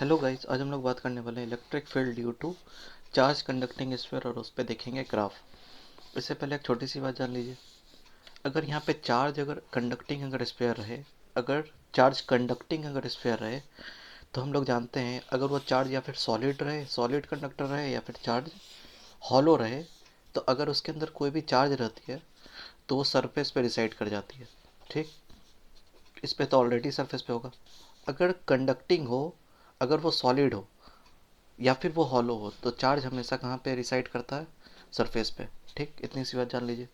Hello guys, आज हम लोग बात करने वाले हैं electric field due to charge conducting sphere और उस पर देखेंगे ग्राफ। इससे पहले एक छोटी सी बात जान लीजिए। अगर यहाँ पे चार्ज अगर कंडक्टिंग अगर स्फीयर रहे, अगर चार्ज कंडक्टिंग अगर स्फीयर रहे, तो हम लोग जानते हैं अगर वो चार्ज या फिर सॉलिड रहे, सॉलिड कंडक्टर रहे, या फिर चार्ज हॉलो रहे, तो अगर उसके अंदर कोई भी चार्ज रहती है तो वो सरफेस पे रिसाइड कर जाती है। ठीक, इस पे तो ऑलरेडी सरफेस पे होगा। अगर कंडक्टिंग हो, अगर वो सॉलिड हो या फिर वो हॉलो हो, तो चार्ज हमेशा कहाँ पे रिसाइड करता है? सरफेस पे। ठीक, इतनी सी बात जान लीजिए।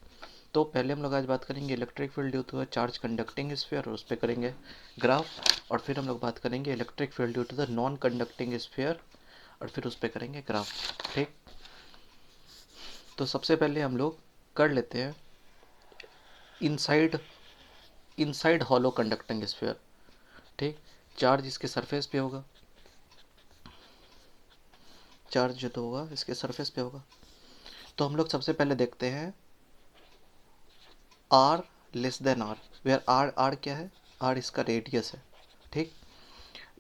तो पहले हम लोग आज बात करेंगे electric field due to charge conducting sphere और उस पर करेंगे ग्राफ। और फिर हम लोग बात करेंगे electric field due to the non conducting sphere और फिर उस पर करेंगे ग्राफ। ठीक, तो सबसे पहले हम लोग कर लेते हैं inside inside hollow conducting sphere. ठीक, चार्ज इसके सरफेस पे होगा, चार्ज जो तो होगा इसके सरफेस पे होगा। तो हम लोग सबसे पहले देखते हैं R less than R, where R R क्या है? आर इसका रेडियस है। ठीक,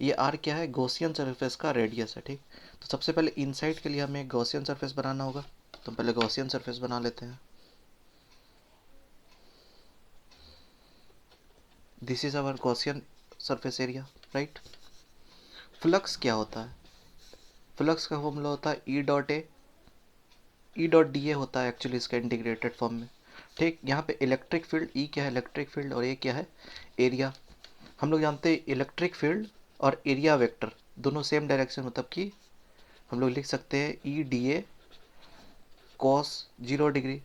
ये आर क्या है? गॉसियन सरफेस का रेडियस है। ठीक, तो सबसे पहले इनसाइड के लिए हमें एक गॉसियन सरफेस बनाना होगा, तो पहले गॉसियन सरफेस बना लेते हैं। This is our Gaussian surface area, right. Flux क्या होता है? फ्लक्स का फॉर्मूला होता है E dot A, E dot D A होता है एक्चुअली इसका इंटीग्रेटेड फॉर्म में। ठीक, यहाँ पे इलेक्ट्रिक फील्ड ई क्या है? इलेक्ट्रिक फील्ड, और ए क्या है? एरिया। हम लोग जानते हैं इलेक्ट्रिक फील्ड और एरिया वेक्टर दोनों सेम डायरेक्शन, मतलब कि हम लोग लिख सकते हैं E D A cos 0 degree,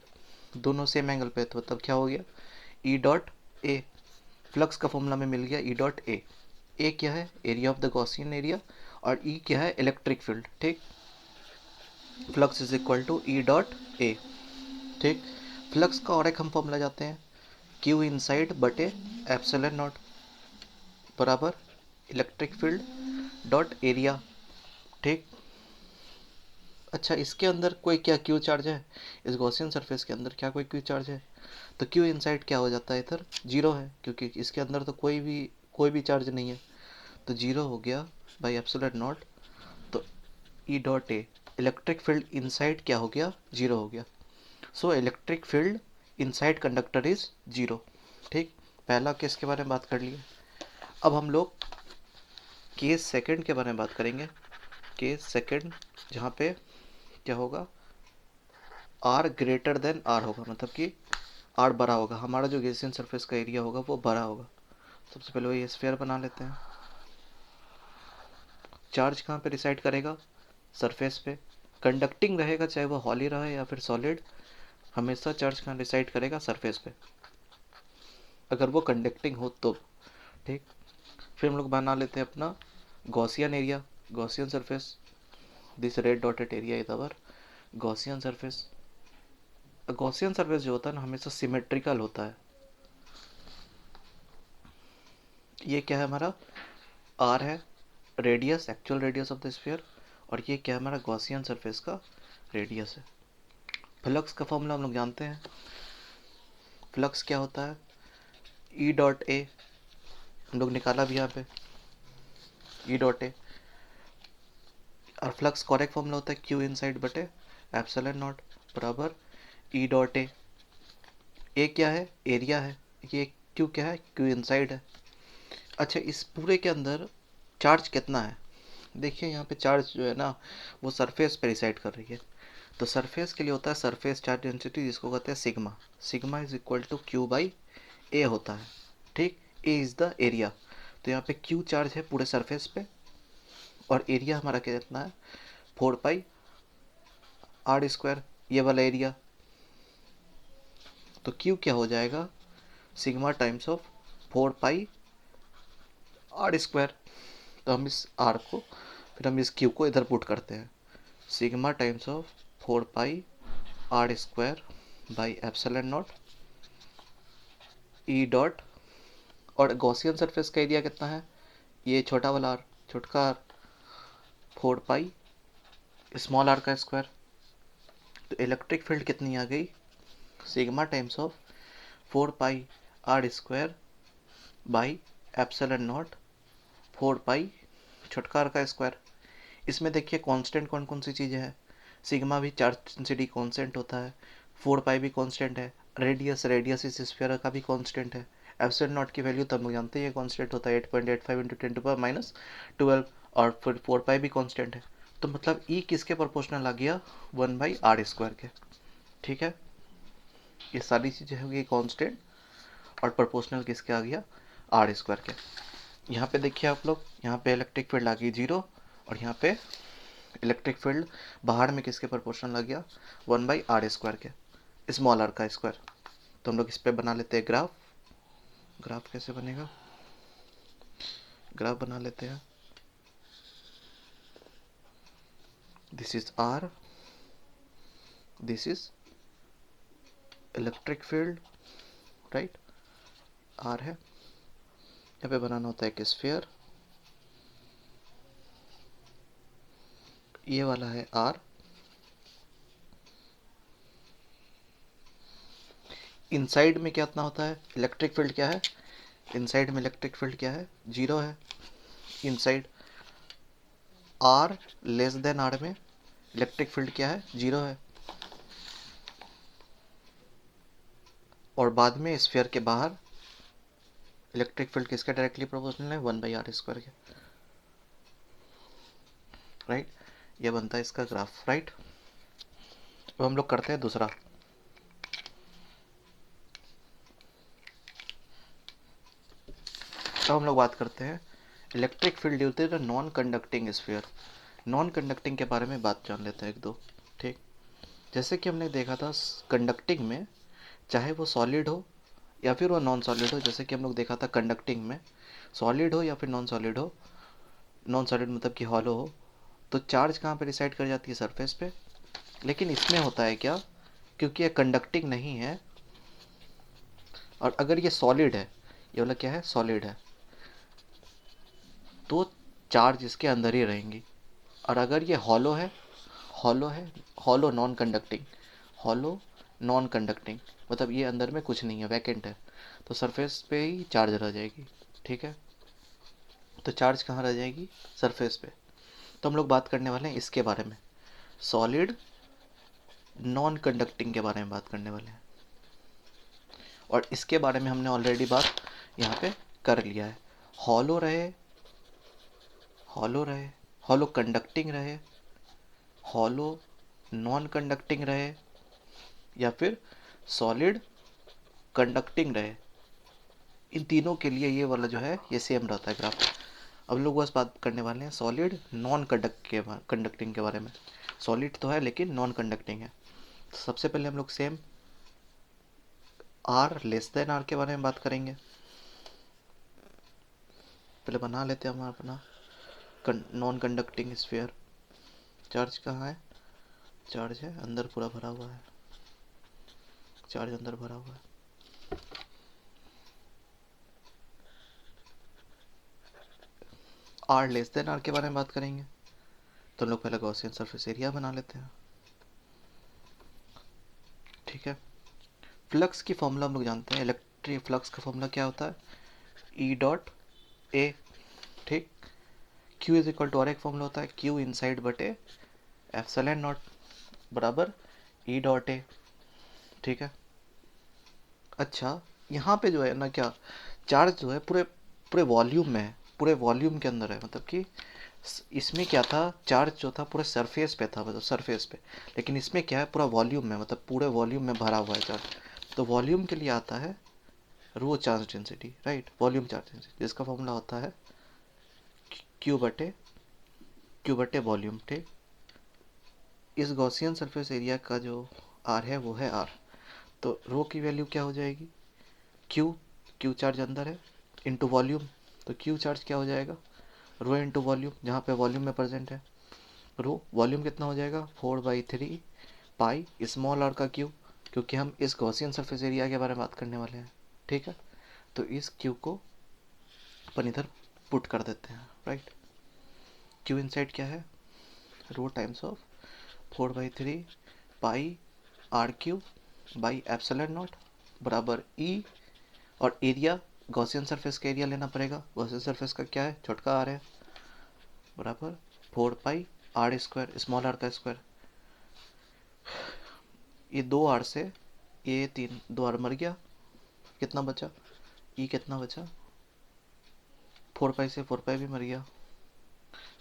दोनों सेम एंगल पे, तो मतलब क्या हो गया? E dot A. फ्लक्स का फॉर्मूला में मिल गया ई डॉट ए। ए क्या है? Area of the Gaussian area, और ई क्या है? Electric field. ठीक, flux is equal to E dot A. ठीक, फ्लक्स का और एक हम फॉर्मूला जाते हैं, क्यू इनसाइड बटे एप्सिलॉन नॉट बराबर इलेक्ट्रिक फील्ड डॉट एरिया। ठीक, अच्छा, इसके अंदर कोई क्या क्यू चार्ज है? इस गॉसियन सरफेस के अंदर क्या कोई क्यू चार्ज है? तो क्यू इनसाइड क्या हो जाता है? इधर जीरो है, क्योंकि इसके अंदर तो कोई भी चार्ज नहीं है, तो जीरो हो गया बाई एप्सिलॉन नॉट। तो E dot A, electric field inside क्या हो गया? जीरो हो गया। So electric field inside conductor is zero. ठीक, पहला केस के बारे में बात कर लिए। अब हम लोग केस सेकंड के बारे में बात करेंगे। केस सेकंड, जहाँ पे क्या होगा? आर ग्रेटर देन आर होगा, मतलब कि आर बड़ा होगा, हमारा जो गॉसियन सरफेस का एरिया होगा वो बड़ा होगा। सबसे पहले वही स्फीयर बना लेते हैं। चार्ज कहाँ पे रिसाइड करेगा? सरफेस पे। कंडक्टिंग रहेगा, चाहे वो हॉली रहे या फिर सॉलिड, हमेशा चार्ज कहाँ रिसाइड करेगा? सरफेस पे, अगर वो कंडक्टिंग हो तो। ठीक, फिर हम लोग बना लेते हैं अपना Gaussian area, Gaussian surface. This red dotted area is our Gaussian surface. Gaussian surface जो होता है ना, हमेशा सिमेट्रिकल होता है। ये क्या है हमारा? आर है radius, actual radius of the sphere, और ये क्या है? हमारा गॉसियन सरफेस का रेडियस है। फ्लक्स का फॉर्मूला हम लोग जानते हैं। फ्लक्स क्या होता है? ई डॉट ए, हम लोग निकाला भी यहाँ पे, ई डॉट ए। और फ्लक्स करेक्ट फॉर्मूला होता है क्यू इनसाइड बटे एप्सिलॉन नॉट बराबर ई डॉट ए। ए क्या है? एरिया है। ये क्यू क्या है? क्यू इनसाइड है। अच्छा, इस पूरे के अंदर चार्ज कितना है? देखिए यहाँ पे चार्ज जो है ना, वो सरफेस पे रिसाइड कर रही है। तो सरफेस के लिए होता है सरफेस चार्ज डेंसिटी, जिसको कहते हैं sigma. Sigma is equal to Q by A होता है। ठीक, ए इज द एरिया। तो यहाँ पे क्यू चार्ज है पूरे सरफेस पे, और एरिया हमारा कितना है? 4 पाई आर स्क्वायर, ये वाला एरिया। तो क्यू क्या हो जाएगा? Sigma times of 4 pi R square. तो हम इस आर को, फिर हम इस क्यू को इधर पुट करते हैं। Sigma times of 4 pi R square by epsilon naught E dot, और गॉसियन सरफेस का एरिया कितना है? ये छोटा वाला आर, छोटका आर, 4 पाई स्मॉल आर का स्क्वायर। तो इलेक्ट्रिक फील्ड कितनी आ गई? Sigma times of 4 pi R square by epsilon naught 4 pi छोटका आर का स्क्वायर। इसमें देखिए कांस्टेंट कौन कौन सी चीज़ें हैं, सिग्मा भी चार्ज डेंसिटी कांस्टेंट होता है, 4 पाई भी कांस्टेंट है, रेडियस इस स्फीयर का भी कांस्टेंट है, एप्सिलॉन नॉट की वैल्यू तो हम लोग जानते हैं ये कांस्टेंट होता है 8.85 इंटू 10⁻⁻12, और फिर 4 पाई भी कांस्टेंट है। तो मतलब ई किसके प्रोपोर्शनल आ गया, 1/r² के। ठीक है, ये सारी चीज़ें हो गई कांस्टेंट, और प्रोपोर्शनल किसके आ गया, r² के। यहाँ पे देखिए आप लोग, यहाँ पे इलेक्ट्रिक फील्ड आ गई 0, और यहाँ पे इलेक्ट्रिक फील्ड बाहर में किसके प्रोपोर्शनल आ गया, 1/r² के, स्मॉल आर का स्क्वायर। तो हम लोग इस पे बना लेते हैं ग्राफ। ग्राफ कैसे बनेगा, ग्राफ बना लेते हैं। This is R, this is electric field, right, R है। यहाँ पे बनाना होता है एक स्फीयर, ये वाला है आर। इनसाइड में क्या इतना होता है, इलेक्ट्रिक फील्ड क्या है, इनसाइड में इलेक्ट्रिक फील्ड क्या है, 0 है। Inside R less than R में इलेक्ट्रिक फील्ड क्या है, 0 है। और बाद में स्फीयर के बाहर इलेक्ट्रिक फील्ड किसके डायरेक्टली प्रोपोर्शनल है, 1/r² के, राइट। ये बनता है इसका ग्राफ, राइट। अब हम लोग करते हैं दूसरा। अब हम लोग बात करते हैं electric field due to the non conducting sphere. Non conducting के बारे में बात जान लेते हैं एक दो। ठीक, जैसे कि हमने देखा था कंडक्टिंग में, चाहे वो सॉलिड हो या फिर वो नॉन सॉलिड हो, जैसे कि हम लोग देखा था कंडक्टिंग में सॉलिड हो या फिर नॉन सॉलिड हो, नॉन सॉलिड मतलब कि हॉलो हो, तो चार्ज कहाँ पे रिसाइड कर जाती है, सरफेस पे। लेकिन इसमें होता है क्या, क्योंकि ये कंडक्टिंग नहीं है, और अगर ये सॉलिड है, ये वाला क्या है, सॉलिड है, तो चार्ज इसके अंदर ही रहेंगी। और अगर ये हॉलो है, हॉलो है, hollow non conducting, hollow non conducting मतलब ये अंदर में कुछ नहीं है, वैकेंट है, तो सरफेस पे ही चार्ज रह जाएगी। ठीक है, तो चार्ज कहाँ रह जाएगी, सरफेस पे। तो हम लोग बात करने वाले हैं इसके बारे में, सॉलिड नॉन कंडक्टिंग के बारे में बात करने वाले हैं। और इसके बारे में हमने ऑलरेडी बात यहाँ पे कर लिया है। हॉलो रहे, हॉलो रहे, हॉलो कंडक्टिंग रहे, हॉलो नॉन कंडक्टिंग रहे, या फिर सॉलिड कंडक्टिंग रहे, इन तीनों के लिए ये वाला जो है ये सेम रहता है ग्राफ। अब लोग बस बात करने वाले हैं सॉलिड नॉन कंडक्टिंग के बारे में। सॉलिड तो है लेकिन नॉन कंडक्टिंग है। तो सबसे पहले हम लोग same R less than R के बारे में बात करेंगे। पहले बना लेते हैं हम अपना नॉन कंडक्टिंग स्फीयर। चार्ज कहाँ है, चार्ज है अंदर पूरा भरा हुआ है, चार्ज अंदर भरा हुआ है। आर लेस देन आर के बारे में बात करेंगे, तो हम लोग पहले गॉसियन सरफेस एरिया बना लेते हैं। ठीक है, फ्लक्स की फॉर्मूला हम लोग जानते हैं, इलेक्ट्रिक फ्लक्स का फॉर्मूला क्या होता है, ई डॉट ए। ठीक, क्यू इज इक्वल टू, और एक फॉर्मूला होता है क्यू इनसाइड बटे एप्सिलॉन नॉट बराबर ई डॉट ए। ठीक है, अच्छा यहाँ पे जो है ना क्या, चार्ज जो है पूरे पूरे वॉल्यूम में है, पूरे वॉल्यूम के अंदर है, मतलब कि इसमें क्या था, चार्ज जो था पूरे सरफेस पे था, मतलब सरफेस पे, लेकिन इसमें क्या है पूरा वॉल्यूम में, मतलब पूरे वॉल्यूम में भरा हुआ है चार्ज। तो वॉल्यूम के लिए आता है rho charge density, right, volume charge density, जिसका फॉर्मूला होता है क्यू बटे वॉल्यूम। ठीक, इस गॉसियन सरफेस एरिया का जो आर है वो है आर, तो रो की वैल्यू क्या हो जाएगी, क्यू, क्यू चार्ज अंदर है, इंटू वॉल्यूम, तो क्यू चार्ज क्या हो जाएगा, रो इंटू वॉल्यूम, जहाँ पे वॉल्यूम में प्रेजेंट है। रो वॉल्यूम कितना हो जाएगा, 4/3 पाई स्मॉल आर का क्यू, क्योंकि हम इस गॉसियन सरफेस एरिया के बारे में बात करने वाले हैं। ठीक है, तो इस क्यू को अपन इधर पुट कर देते हैं, राइट। क्यू इनसाइड क्या है, rho times of 4/3 pi r³ by epsilon naught बराबर ई, और एरिया गॉसियन सरफेस का एरिया लेना पड़ेगा, गॉसियन सरफेस का क्या है, छोटका आर है, बराबर 4 pi R square, small R का स्क्वायर। ये 2 आर से ये 2 आर मर गया, कितना बचा, ई कितना बचा, 4 पाई से 4 पाई भी मर गया,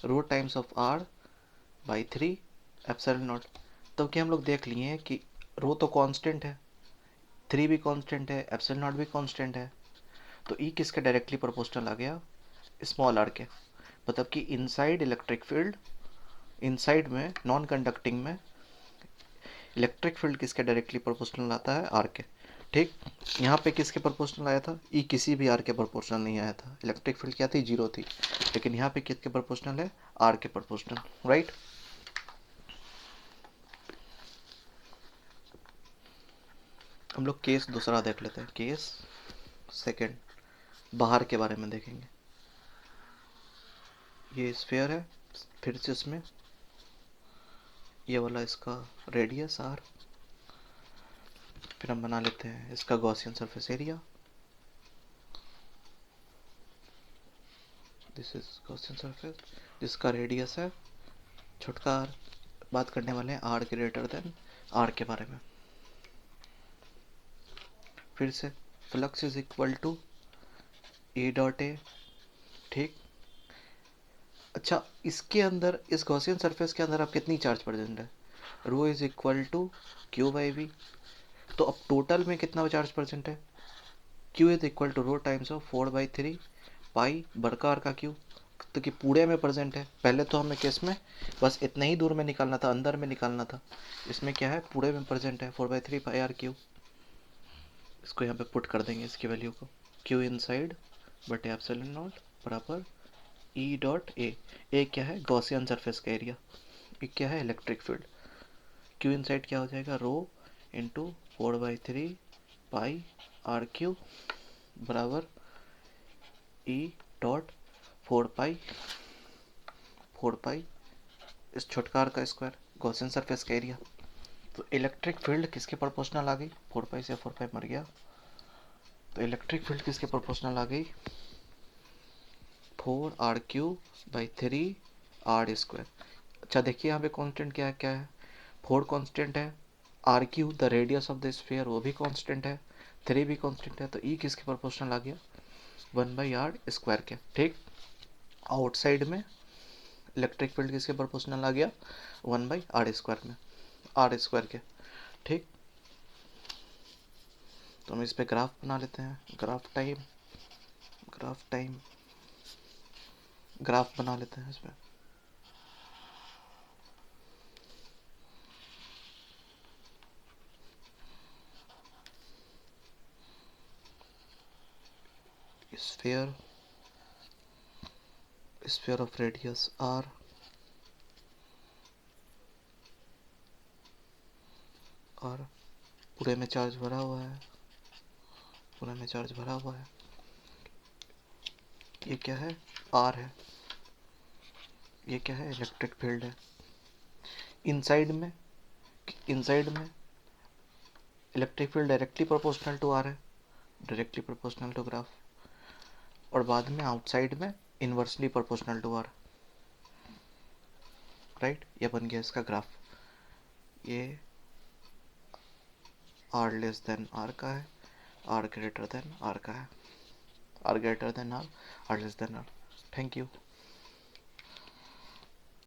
rho times of R by 3 epsilon naught. तो क्या हम लोग देख लिए हैं कि रो तो कांस्टेंट है, 3 भी कांस्टेंट है, एप्सिलॉन नॉट भी कांस्टेंट है, तो ई किसके डायरेक्टली प्रोपोर्शनल आ गया, स्मॉल आर के। मतलब कि इनसाइड इलेक्ट्रिक फील्ड, इनसाइड में नॉन कंडक्टिंग में इलेक्ट्रिक फील्ड किसके डायरेक्टली प्रोपोर्शनल आता है, आर के। ठीक, यहाँ पे किसके प्रोपोर्शनल आया था, ई किसी भी आर के प्रोपोर्शनल नहीं आया था, इलेक्ट्रिक फील्ड क्या थी, 0 थी। लेकिन यहाँ पे किसके प्रोपोर्शनल है, आर के प्रोपोर्शनल, राइट। हम लोग केस दूसरा देख लेते हैं, केस सेकंड, बाहर के बारे में देखेंगे। ये स्फीयर है, फिर से इसमें ये वाला इसका रेडियस आर, फिर हम बना लेते हैं इसका Gaussian surface area. This is Gaussian surface जिसका रेडियस है छोटका आर। बात करने वाले हैं आर ग्रेटर देन आर के बारे में। फिर से flux is equal to A dot A. ठीक, अच्छा इसके अंदर, इस गॉसियन सरफेस के अंदर आप कितनी चार्ज प्रेजेंट है, rho is equal to Q by V. तो अब टोटल में कितना चार्ज प्रेजेंट है, Q is equal to rho times of 4/3 pi बड़का आर का क्यू। तो कि पूरे में प्रेजेंट है, पहले तो हमें केस में बस इतना ही दूर में निकालना था, अंदर में निकालना था। इसमें क्या है, पूरे में प्रेजेंट है 4/3 पाई आर क्यू। इसको यहाँ पे पुट कर देंगे इसकी वैल्यू को, क्यू इन साइड बटे एप्सिलॉन नॉट बराबर ई डॉट ए। ए क्या है, गॉसियन सरफेस का एरिया, ये क्या है, electric field. Q in side क्या हो जाएगा, rho into 4/3 pi are Q बराबर ई डॉट 4 पाई इस छोटकार का स्क्वायर, गॉसियन सरफेस का एरिया। तो इलेक्ट्रिक फील्ड किसके प्रोपोर्शनल आ गई, 4 पाई से 4 पाई मर गया, तो इलेक्ट्रिक फील्ड किसके प्रोपोर्शनल आ गई, 4r³/3 r²। अच्छा देखिए यहाँ पे कांस्टेंट क्या है, क्या है, 4 कांस्टेंट है, r³ the radius of the sphere वो भी कांस्टेंट है, 3 भी कांस्टेंट है, तो ई किसके प्रोपोर्शनल आ गया, 1/r² के। ठीक, आउटसाइड में इलेक्ट्रिक फील्ड किसके प्रोपोर्शनल आ गया, 1/r² में, r² के। ठीक, तो हम इस पे ग्राफ बना लेते हैं, ग्राफ बना लेते हैं इसमें। स्फीयर ऑफ रेडियस r, और पूरे में चार्ज भरा हुआ है, पूरे में चार्ज भरा हुआ है। ये क्या है, r है, ये क्या है, इलेक्ट्रिक फील्ड है। इनसाइड में electric field directly proportional to R है, डायरेक्टली प्रोपोर्शनल टू ग्राफ, और बाद में आउटसाइड में inversely proportional to R, right. ये बन गया इसका ग्राफ। ये आर लेस देन आर का है, आर ग्रेटर देन आर का है, R greater than R, R less than R. Thank you.